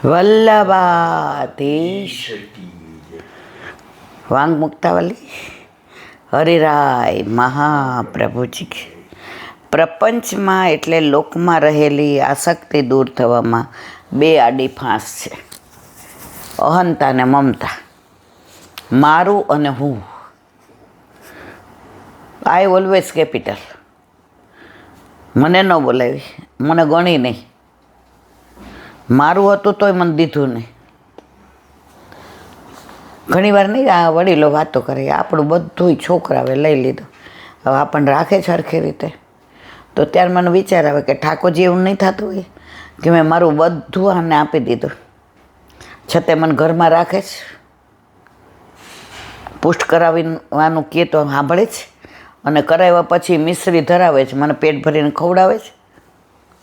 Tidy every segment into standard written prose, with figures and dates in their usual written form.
Vallabhadhish Wang મુક્તાવલી Harirai Mahaprabhuji. પ્રપંચમાં એટલે લોકમાં રહેલી આસક્તિ દૂર થવામાં બે આડી ફાંસ છે: અહંતા ને મમતા, મારું અને હું. I always capital. મને ન બોલાવી, મને ગણી નહીં. મારું હતું તોય મને દીધું નહીં. ઘણી વાર નહીં આ વડીલો વાતો કરે, આપણું બધું છોકરાએ લઈ લીધું, હવે આપણને રાખે છે સરખી રીતે. તો ત્યારે મને વિચાર આવે કે ઠાકોરજી એવું નહીં થતું હોય કે મેં મારું બધું આને આપી દીધું, છતાં મને ઘરમાં રાખે છે, પુષ્ટ કરાવવાનું કહે તો સાંભળે છે, અને કરાવ્યા પછી મિશ્રી ધરાવે છે, મને પેટ ભરીને ખવડાવે છે.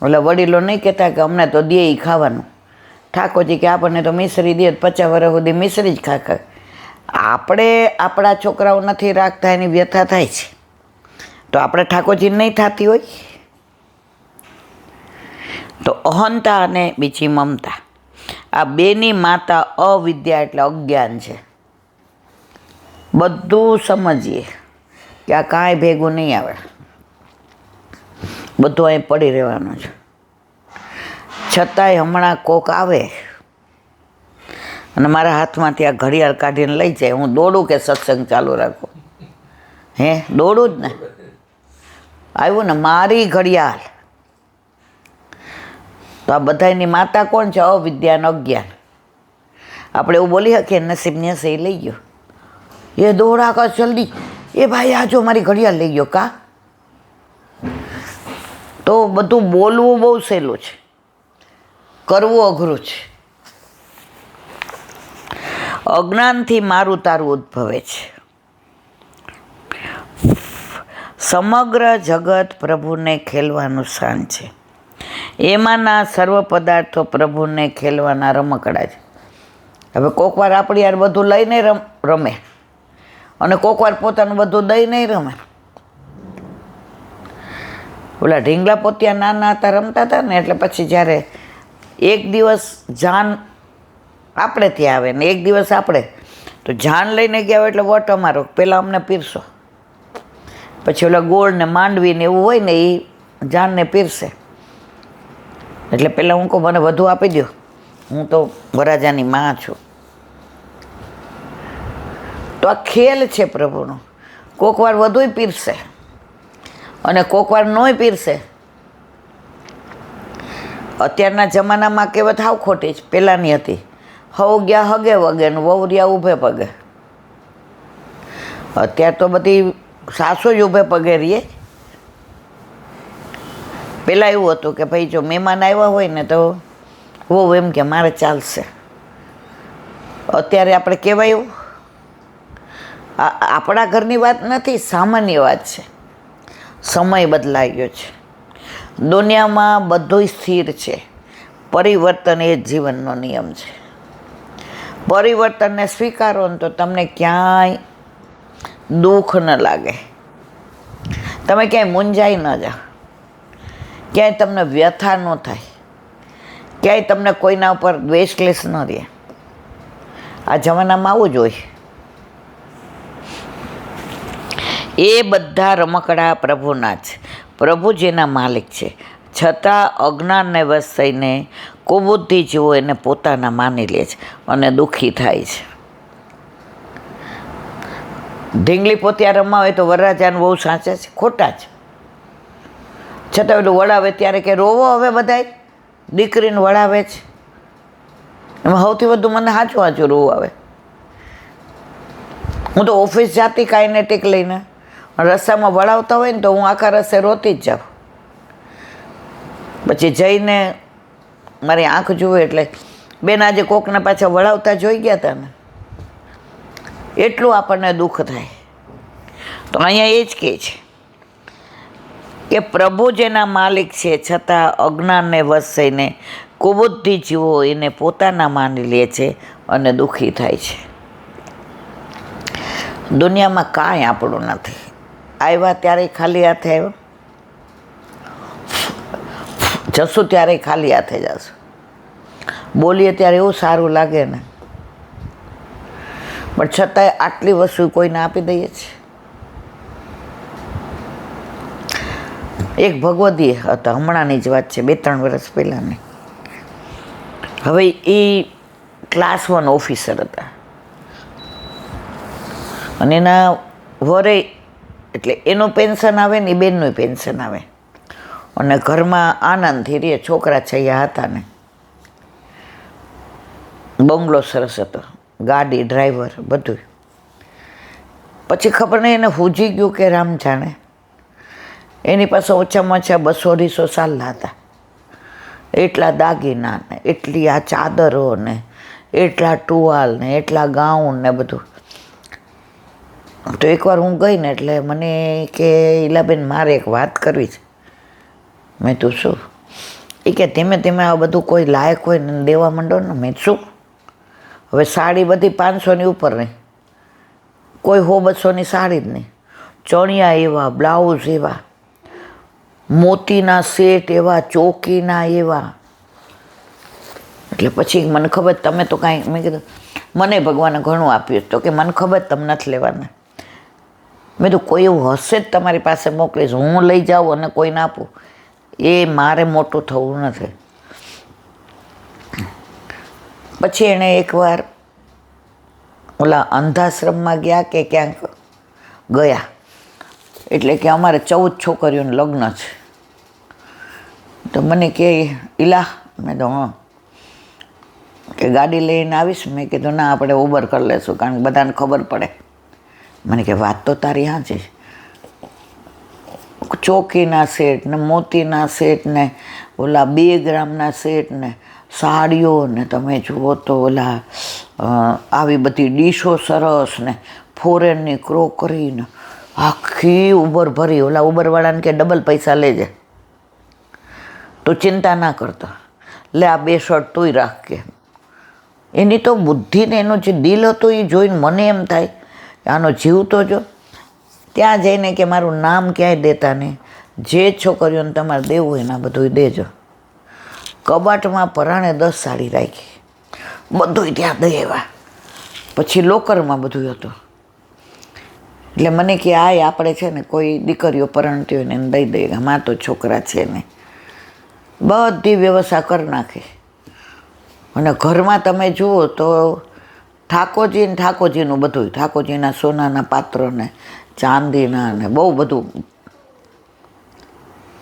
એટલે વડીલો નહીં કહેતા કે અમને તો દે ખાવાનું. ઠાકોરજી કે આપણને તો મિશ્રી દે, 50 વર્ષ સુધી મિશ્રી જ ખા. આપણે આપણા છોકરાઓ નથી રાખતા, એની વ્યથા થાય છે. તો આપણે ઠાકોરજી નહીં થતી હોય. તો અહંતા અને બીજી મમતા, આ બેની માતા અવિદ્યા એટલે અજ્ઞાન છે. બધું સમજીએ કે આ કાંઈ ભેગું નહીં આવે, બધું અહીં પડી રહેવાનું છે. છતાંય હમણાં કોક આવે અને મારા હાથમાંથી આ ઘડિયાળ કાઢીને લઈ જાય, હું દોડું કે સત્સંગ ચાલુ રાખું? દોડું જ ને. આવ્યું ને મારી ઘડિયાળ. તો આ બધાની માતા કોણ છે? અવિદ્યા અને અજ્ઞાન. આપણે એવું બોલી શકીએ નસીબની હશે એ લઈ ગયો, એ દોડા કા જલ્દી, એ ભાઈ આ જો મારી ઘડિયાળ લઈ ગયો કા. તો બધું બોલવું બહુ સહેલું છે, કરવું અઘરું છે. અજ્ઞાનથી મારું તારું ઉદ્ભવે છે. સમગ્ર જગત પ્રભુને ખેલવાનું સ્થાન છે. એમાંના સર્વ પદાર્થો પ્રભુને ખેલવાના રમકડા છે. હવે કોકવાર આપણી યાર બધું લઈને રમે, અને કોકવાર પોતાનું બધું દઈને રમે. ઓલા ઢીંગલા પોતિયા નાના હતા રમતા હતા ને, એટલે પછી જ્યારે એક દિવસ જાન આપણે ત્યાં આવે ને એક દિવસ આપણે, તો જાન લઈને ગયા હોય એટલે વટ અમારો, પહેલાં અમને પીરસો, પછી ઓલા ગોળ ને માંડવી ને એવું હોય ને એ જાનને પીરસે. એટલે પહેલાં હું કહું મને વધુ આપી દો, હું તો વરાજાની માં છું. તો આ ખેલ છે પ્રભુનો. કોક વાર વધુય પીરસે અને કોક વાર નોય પીરસે. અત્યારના જમાનામાં કહેવત હાવ ખોટી જ પહેલાંની હતી: હવ ગયા હગે વગે ને વહુરિયા ઊભે પગે. અત્યારે તો બધી સાસુ જ ઊભે પગે રહીએ. પહેલાં એવું હતું કે ભાઈ જો મહેમાન આવ્યા હોય ને તો વહુ એમ કે મારે ચાલશે. અત્યારે આપણે કહેવાય એવું. આપણા ઘરની વાત નથી, સામાન્ય વાત છે. સમય બદલાઈ ગયો છે. દુનિયામાં બધું સ્થિર છે. પરિવર્તન એ જ જીવનનો નિયમ છે. પરિવર્તનને સ્વીકારો ને તો તમને ક્યાંય દુઃખ ન લાગે, તમે ક્યાંય મૂંઝાઈ ન જાઓ, ક્યાંય તમને વ્યથા ન થાય, ક્યાંય તમને કોઈના ઉપર દ્વેષ ક્લેશ ન રહે. આ જમાનામાં આવું જ હોય. એ બધા રમકડા પ્રભુના જ, પ્રભુ જેના માલિક છે, છતાં અજ્ઞાનને વશ થઈને કુબુદ્ધિ જેવો એને પોતાના માની લે છે અને દુઃખી થાય છે. ઢીંગલી પોતિયા રમવા હોય તો વરરાજાને બહુ સાચા છે? ખોટા જ. છતાં પેલું વળાવે ત્યારે કે રોવો હવે બધાય, દીકરીને વળાવે છે. એમાં સૌથી વધુ મને સાચું સાચું રોવું આવે. હું તો ઓફિસ જાતી કાઇનેટિક લઈને, રસ્તામાં વળાવતા હોય ને તો હું આખા રસ્તે રોતી જ જાઉં. પછી જઈને મારી આંખ જુએ એટલે બેન આજે કોકને પાછા વળાવતા જોઈ ગયા હતા ને, એટલું આપણને દુઃખ થાય. તો અહીંયા એ જ કહે છે કે પ્રભુ જેના માલિક છે, છતાં અજ્ઞાનને વશ થઈને કુબુદ્ધિ જીવો એને પોતાના માની લે છે અને દુઃખી થાય છે. દુનિયામાં કાંઈ આપણું નથી. આવ્યા ત્યારે ખાલી હાથે આવ્યો, જશું ત્યારે ખાલી હાથે જશું. બોલીએ ત્યારે એવું સારું લાગે ને, પણ છતાંય આટલી વસ્તુ કોઈને આપી દઈએ છીએ. એક ભગવદી હતા, હમણાંની જ વાત છે, 2-3 વર્ષ પહેલાંની. હવે એ ક્લાસ 1 ઓફિસર હતા અને એના વરે એટલે એનું પેન્શન આવે ને એ બેનનું પેન્શન આવે અને ઘરમાં આનંદથી રહે. છોકરા છૈયા હતા ને, બંગલો સરસ હતો, ગાડી, ડ્રાઈવર, બધું. પછી ખબર નહીં એને હુજી ગયું કે રામ જાણે, એની પાસે ઓછામાં ઓછા 200-250 સાલના હતા. એટલા દાગીના ને, એટલી આ ચાદરો ને, એટલા ટુવાલ ને, એટલા ગાઉન ને બધું. તો એકવાર હું ગઈ ને એટલે મને કે ઈલાબેન મારે એક વાત કરવી છે. મેં તું શું? એ કે ધીમે ધીમે આ બધું કોઈ લાયક હોય ને દેવા માંડો ને. મેં શું? હવે સાડી બધી 500ની ઉપર નહીં, કોઈ 100-200ની સાડી જ નહીં, ચણિયા એવા, બ્લાઉઝ એવા, મોતીના સેટ એવા, ચોકીના એવા. એટલે પછી મને ખબર તમે તો કાંઈ, મેં કીધું મને ભગવાને ઘણું આપ્યું. તો કે મને ખબર તમે નથી લેવાના. મેં તો કોઈ એવું હશે જ તમારી પાસે મોકલીશ, હું લઈ જાઉં અને કોઈને આપું, એ મારે મોટું થવું નથી. પછી એણે એકવાર ઓલા અંધાશ્રમમાં ગયા કે ક્યાંક ગયા, એટલે કે અમારે 14 છોકરીઓને લગ્ન છે. તો મને કે ઈલા, મેં તો હા, કે ગાડી લઈને આવીશ? મેં કીધું ના, આપણે ઉબર કરી લેશું, કારણ કે બધાને ખબર પડે. મને કે વાત તો તારી હાચી. ચોકીના સેટ ને, મોતીના સેટ ને, ઓલા 2 ગ્રામના સેટ ને, સાડીઓ ને, તમે જુઓ તો ઓલા આવી બધી ડીશો સરસ ને, ફોરેનની ક્રોકરી ને, આખી ઉબર ભરી. ઓલા ઉબરવાળાને કે ડબલ પૈસા લેજે, તો ચિંતા ના કરતો, લે આ 2 શર્ટ તુંય રાખ. કે એની તો બુદ્ધિ ને એનું જે દિલ હતું એ જોઈને મને એમ થાય આનો જીવ તો જો. ત્યાં જઈને કે મારું નામ ક્યાંય દેતા નહીં, જે છોકરીઓને તમારે દેવું હોય એના બધું દેજો. કબાટમાં પરાણે 10 સાડી રાખી, બધું ત્યાં દઈ આવ્યા. પછી લોકરમાં બધું હતું. એટલે મને કે આ આપણે છે ને કોઈ દીકરીઓ પરણતી હોય ને એને દઈ દઈએ, આમાં તો છોકરા છે ને. બધી વ્યવસ્થા કરી નાખી. અને ઘરમાં તમે જુઓ તો ઠાકોરજીનું બધું, ઠાકોરજીના સોનાના પાત્રો ને, ચાંદીના ને, બહુ બધું.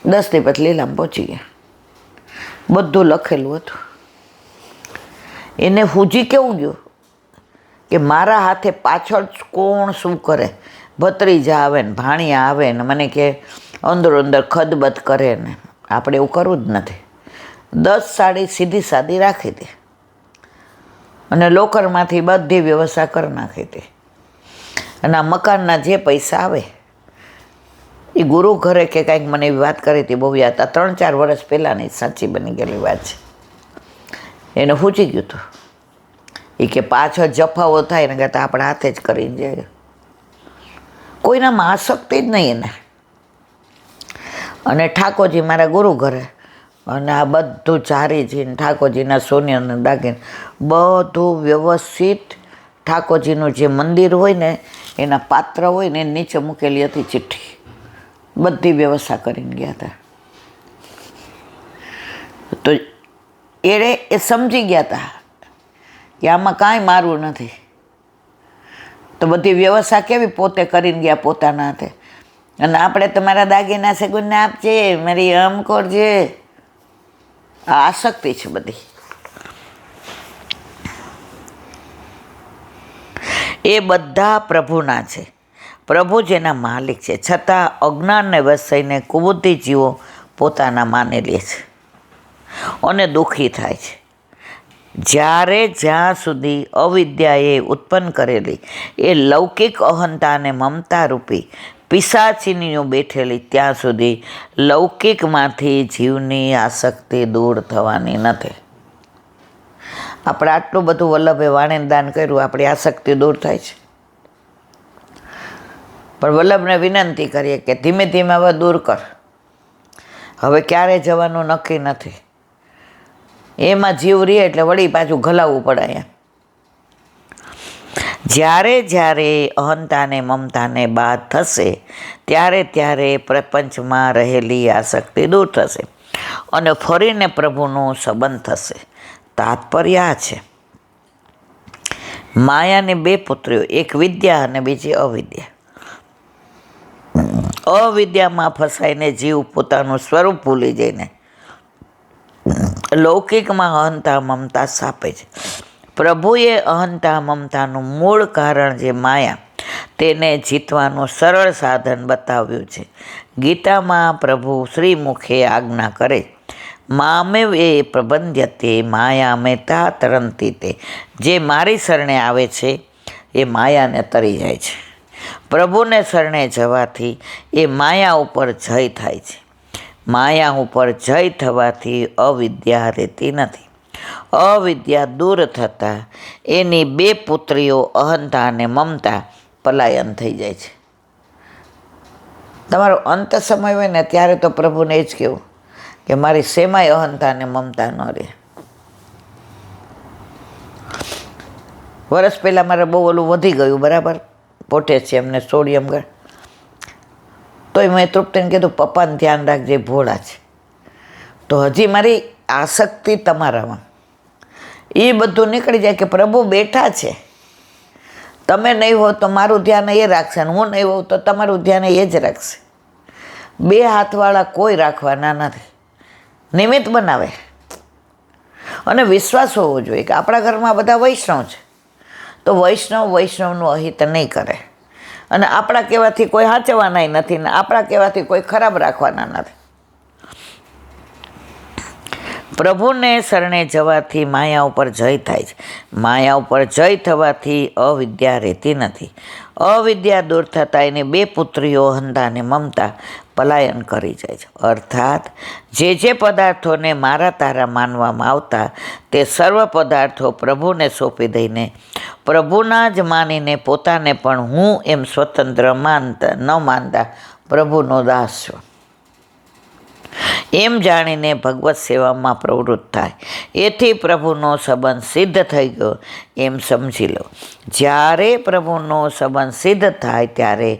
10 દી પછી લીલામાં પહોંચી ગયા. બધું લખેલું હતું. એને હુજી કેવું ગયું કે મારા હાથે પાછળ કોણ શું કરે, ભત્રીજા આવે ને, ભાણિયા આવે ને, મને કે અંદરો અંદર ખદબદ કરે ને, આપણે એવું કરવું જ નથી. 10 સાડી સીધી સાદી રાખી હતી અને લોકરમાંથી બધી વ્યવસ્થા કરી નાખી હતી. અને આ મકાનના જે પૈસા આવે એ ગુરુ ઘરે કે કાંઈક મને એવી વાત કરી હતી, બહુ યાદ. આ 3-4 વર્ષ પહેલાંની સાચી બની ગયેલી વાત છે. એને પૂછી ગયું હતું એ કે પાછળ જફાઓ થાય ને કહેતા આપણે હાથે જ કરીને જાય. કોઈનામાં આસક્તિ જ નહીં એને. અને ઠાકોરજી મારા ગુરુ ઘરે, અને આ બધું ચારીજીને ઠાકોરજીના સોનિયાના દાગીને બધું વ્યવસ્થિત. ઠાકોરજીનું જે મંદિર હોય ને એના પાત્ર હોય ને નીચે મૂકેલી હતી ચિઠ્ઠી, બધી વ્યવસ્થા કરીને ગયા હતા. તો એ સમજી ગયા હતા કે આમાં કાંઈ મારું નથી. તો બધી વ્યવસ્થા કેવી પોતે કરીને ગયા પોતાના હાથે. અને આપણે તમારા દાગીના સગુનને આપજે, મારી આમ કરજે. આ આસક્તિ છે બધી. એ બધા પ્રભુના છે, પ્રભુ જેના માલિક છે, છતાં અજ્ઞાનને વશ થઈને કુબુદ્ધિ જીવો પોતાના માની લે છે અને દુઃખી થાય છે. જ્યાં સુધી અવિદ્યાએ ઉત્પન્ન કરેલી એ લૌકિક અહંતા અને મમતા રૂપી પિશાચીનીઓ બેઠેલી, ત્યાં સુધી લૌકિકમાંથી જીવની આસક્તિ દૂર થવાની નથી. આપણે આટલું બધું વલ્લભે વાણીને દાન કર્યું, આપણી આસક્તિ દૂર થાય છે. પણ વલ્લભને વિનંતી કરીએ કે ધીમે ધીમે હવે દૂર કર. હવે ક્યારે જવાનું નક્કી નથી. એમાં જીવ રહે એટલે વળી પાછું ઘલાવવું પડે અહીંયા. જ્યારે જ્યારે અહંતાને મમતાને બાદ થશે ત્યારે ત્યારે પ્રપંચમાં રહેલી આસક્તિ દૂર થશે અને ફરીને પ્રભુનો સંબંધ થશે. તાત્પર્ય આ છે, માયાની બે પુત્રીઓ, એક વિદ્યા અને બીજી અવિદ્યા. અવિદ્યામાં ફસાઈને જીવ પોતાનું સ્વરૂપ ભૂલી જઈને લૌકિકમાં અહંતા મમતા સ્થાપે છે. પ્રભુએ અહંતા મમતાનું મૂળ કારણ જે માયા તેને જીતવાનું સરળ સાધન બતાવ્યું છે. ગીતામાં પ્રભુ શ્રીમુખે આજ્ઞા કરે, મામેવ એ પ્રબંધ્યતે માયા મેતા તરંતી તે. જે મારી શરણે આવે છે એ માયાને તરી જાય છે. પ્રભુને શરણે જવાથી એ માયા ઉપર જય થાય છે. માયા ઉપર જય થવાથી અવિદ્યા રહેતી નથી. અવિદ્યા દૂર થતાં એની બે પુત્રીઓ અહંતા અને મમતા પલાયન થઈ જાય છે. તમારો અંત સમય હોય ને ત્યારે તો પ્રભુને જ કહેવું કે મારી શેમાય અહંતા અને મમતા ન રહે. વર્ષ પહેલાં મારે બહુ ઓલું વધી ગયું, બરાબર, પોટેશિયમ ને સોડિયમ ગળ. તોય મેં તૃપ્તિને કીધું પપ્પાને ધ્યાન રાખજે, ભોળા છે. તો હજી મારી આસક્તિ તમારામાં એ બધું નીકળી જાય કે પ્રભુ બેઠા છે, તમે નહીં હો તો મારું ધ્યાન એ રાખશે અને હું નહીં હોઉં તો તમારું ધ્યાન એ જ રાખશે. બે હાથવાળા કોઈ રાખવાના નથી. નિમિત્ત બનાવે અને વિશ્વાસ હોવો જોઈએ કે આપણા ઘરમાં બધા વૈષ્ણવ છે તો વૈષ્ણવનું અહિત નહીં કરે અને આપણા કહેવાથી કોઈ સાચવવાના નથી ને આપણા કહેવાથી કોઈ ખરાબ રાખવાના નથી. પ્રભુને શરણે જવાથી માયા ઉપર જય થાય છે. માયા ઉપર જય થવાથી અવિદ્યા રહેતી નથી. અવિદ્યા દૂર થતાં એની બે પુત્રીઓ અહંતા અને મમતા પલાયન કરી જાય છે. અર્થાત જે પદાર્થોને મારા તારા માનવામાં આવતા તે સર્વ પદાર્થો પ્રભુને સોંપી દઈને પ્રભુના જ માનીને પોતાને પણ હું એમ સ્વતંત્ર ન માનતા પ્રભુનો દાસ છું એમ જાણીને ભગવત સેવામાં પ્રવૃત્ત થાય. એથી પ્રભુનો સંબંધ સિદ્ધ થઈ ગયો એમ સમજી લો. જ્યારે પ્રભુનો સંબંધ સિદ્ધ થાય ત્યારે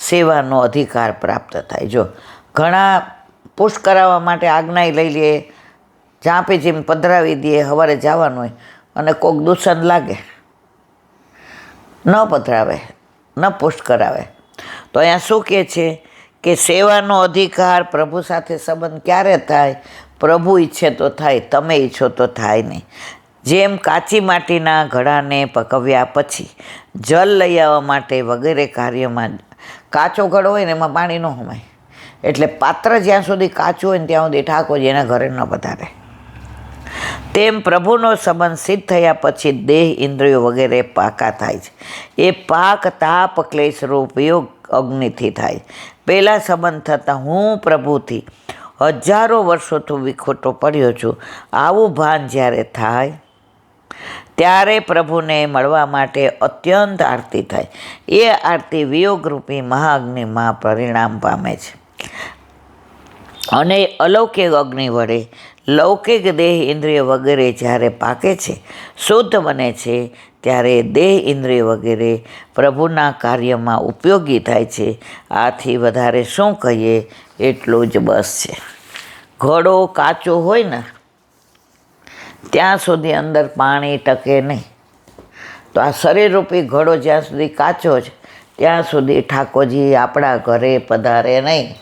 સેવાનો અધિકાર પ્રાપ્ત થાય. જો ઘણા પુશ કરાવવા માટે આજ્ઞા લઈ લઈએ, ચાંપીજીમ પધરાવી દઈએ, સવારે જવાનું હોય અને કોઈક દૂષણ લાગે ન પધરાવે, ન પુશ કરાવે. તો અહીંયા શું કહે છે કે સેવાનો અધિકાર પ્રભુ સાથે સંબંધ ક્યારે થાય? પ્રભુ ઈચ્છે તો થાય, તમે ઈચ્છો તો થાય નહીં. જેમ કાચી માટીના ઘડાને પકવ્યા પછી જલ લઈ આવવા માટે વગેરે કાર્યમાં કાચો ઘડો હોય ને એમાં પાણી ન હોમાય, એટલે પાત્ર જ્યાં સુધી કાચું હોય ને ત્યાં સુધી ઠાકોરજી એના ઘરે ન પધારે. તેમ પ્રભુનો સંબંધ સિદ્ધ થયા પછી દેહ ઇન્દ્રિયો વગેરે પાકા થાય છે. એ પાક તાપ ક્લેશ રૂપ યોગ અગ્નિથી થાય. પહેલાં સંબંધ થતાં હું પ્રભુથી હજારો વર્ષોથી વિખોટો પડ્યો છું આવું ભાન જ્યારે થાય ત્યારે પ્રભુને મળવા માટે અત્યંત આરતી થાય. એ આરતી વિયોગરૂપી મહાઅગ્નિમાં પરિણામ પામે છે અને અલૌકિક અગ્નિ વડે લૌકિક દેહ ઇન્દ્રિય વગેરે જ્યારે પાકે છે, શુદ્ધ બને છે, ત્યારે દેહ ઇન્દ્રિય વગેરે પ્રભુના કાર્યમાં ઉપયોગી થાય છે. આથી વધારે શું કહીએ એટલું જ બસ છે. ઘડો કાચો હોય ને ત્યાં સુધી અંદર પાણી ટકે નહીં. તો આ શરીરરૂપી ઘડો જ્યાં સુધી કાચો છે ત્યાં સુધી ઠાકોરજી આપણા ઘરે પધારે નહીં.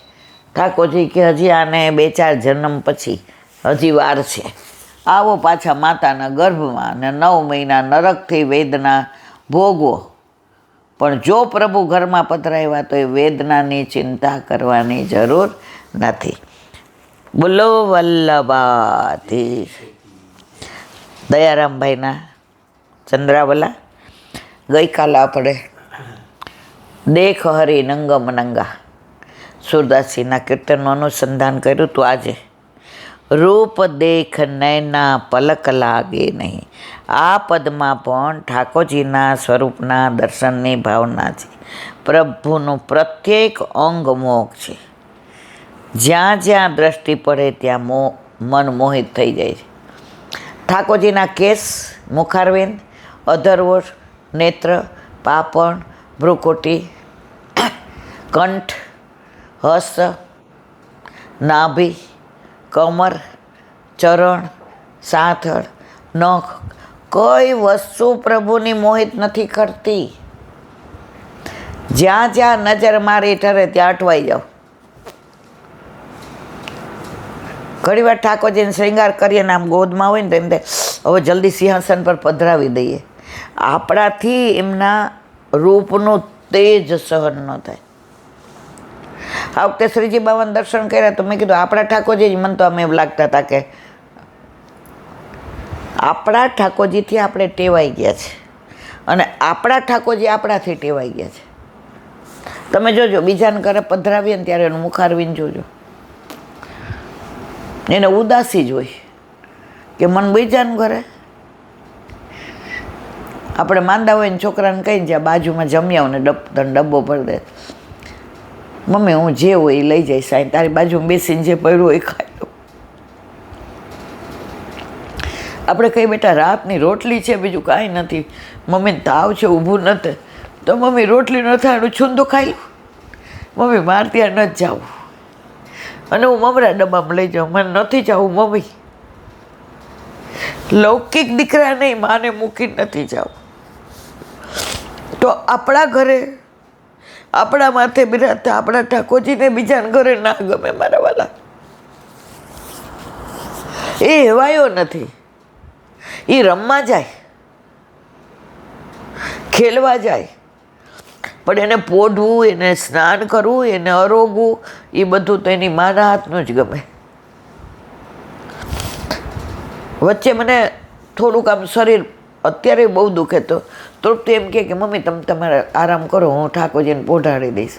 ઠાકોરજી કે હજી આને 2-4 જન્મ પછી હજી વાર છે, આવો પાછા માતાના ગર્ભમાં અને 9 મહિના નરકથી વેદના ભોગવો. પણ જો પ્રભુ ઘરમાં પધરાવ્યા તો એ વેદનાની ચિંતા કરવાની જરૂર નથી. બોલો વલ્લભાધીશ. દયારામભાઈના ચંદ્રાવલા ગઈકાલે આપણે દેખ હરી નંગમ નંગા સુરદાસજીના કીર્તનનું અનુસંધાન કર્યું હતું. આજે રૂપ દેખ નૈના પલક લાગે નહીં. આ પદમાં પણ ઠાકોરજીના સ્વરૂપના દર્શનની ભાવના છે. પ્રભુનું પ્રત્યેક અંગ મોહ છે. જ્યાં જ્યાં દ્રષ્ટિ પડે ત્યાં મન મોહિત થઈ જાય છે. ઠાકોરજીના કેસ, મુખારવિંદ, અધરવોટ, નેત્ર, પાપણ, ભ્રુકુટી, કંઠ, હસ્ત, નાભી, કમર, ચરણ, સાથળ, નખ, કઈ વસ્તુ પ્રભુની મોહિત નથી કરતી. જ્યાં જ્યાં નજર મારી ઠરે ત્યાં અટવાઈ જાઓ. ઘણી વાર ઠાકોરજીને શ્રૃંગાર કરીએ ને આમ ગોદમાં હોય ને તેમ હવે જલ્દી સિંહાસન પર પધરાવી દઈએ. આપણાથી એમના રૂપનું તેજ સહન ન થાય. આ વખતે શ્રીજી બાવાના દર્શન કર્યા તો મેં કીધું આપણા ઠાકોરજી મને તો અમે એમ લાગતા હતા કે આપણા ઠાકોરજીથી આપણે ટેવાઈ ગયા છે અને આપણા ઠાકોરજી આપણાથી ટેવાઈ ગયા છે. તમે જોજો બીજાને ઘરે પધરાવીએ ને ત્યારે એનું મુખારવીને જોજો, એને ઉદાસી જ હોય કે મન બીજાને ઘરે. આપણે માંદા હોય ને છોકરાને કહીને જ્યાં બાજુમાં જમ્યા ને ડબ્બો ભરી દે, મમ્મી હું જે હોય એ લઈ જઈશ, સાંઈ તારી બાજુમાં બેસીને જે પડ્યું હોય એ ખાઈ લઉં. આપણે કઈ બેટા રાતની રોટલી છે બીજું કાંઈ નથી, મમ્મીને તાવ છે ઊભું નથી તો મમ્મી રોટલી ન થાય એનું છૂંદો ખાઈ લઉં, મમ્મી મારે ત્યાં ન જ જાવું અને હું મમરા ડબ્બામાં લઈ જાઉં, મને નથી જવું મમ્મી. લૌકિક દીકરા નહીં, માને મૂકીને નથી જવું. તો આપણા ઘરે આપણા માથે બિરાજતા આપણા ઠાકોરજીને બીજાના ઘરે ના ગમે મારા વાલા. એ હેવાયો નથી, એ રમવા જાય, ખેલવા જાય, પણ એને પોઢવું, એને સ્નાન કરવું, એને અરોગવું, એ બધું તો એની માના હાથનું જ ગમે. વચ્ચે મને થોડુંક આમ શરીર અત્યારે બહુ દુખે તો તૃપ્તિ એમ કે મમ્મી તમે તમારે આરામ કરો, હું ઠાકોરજીને પોઢાડી દઈશ.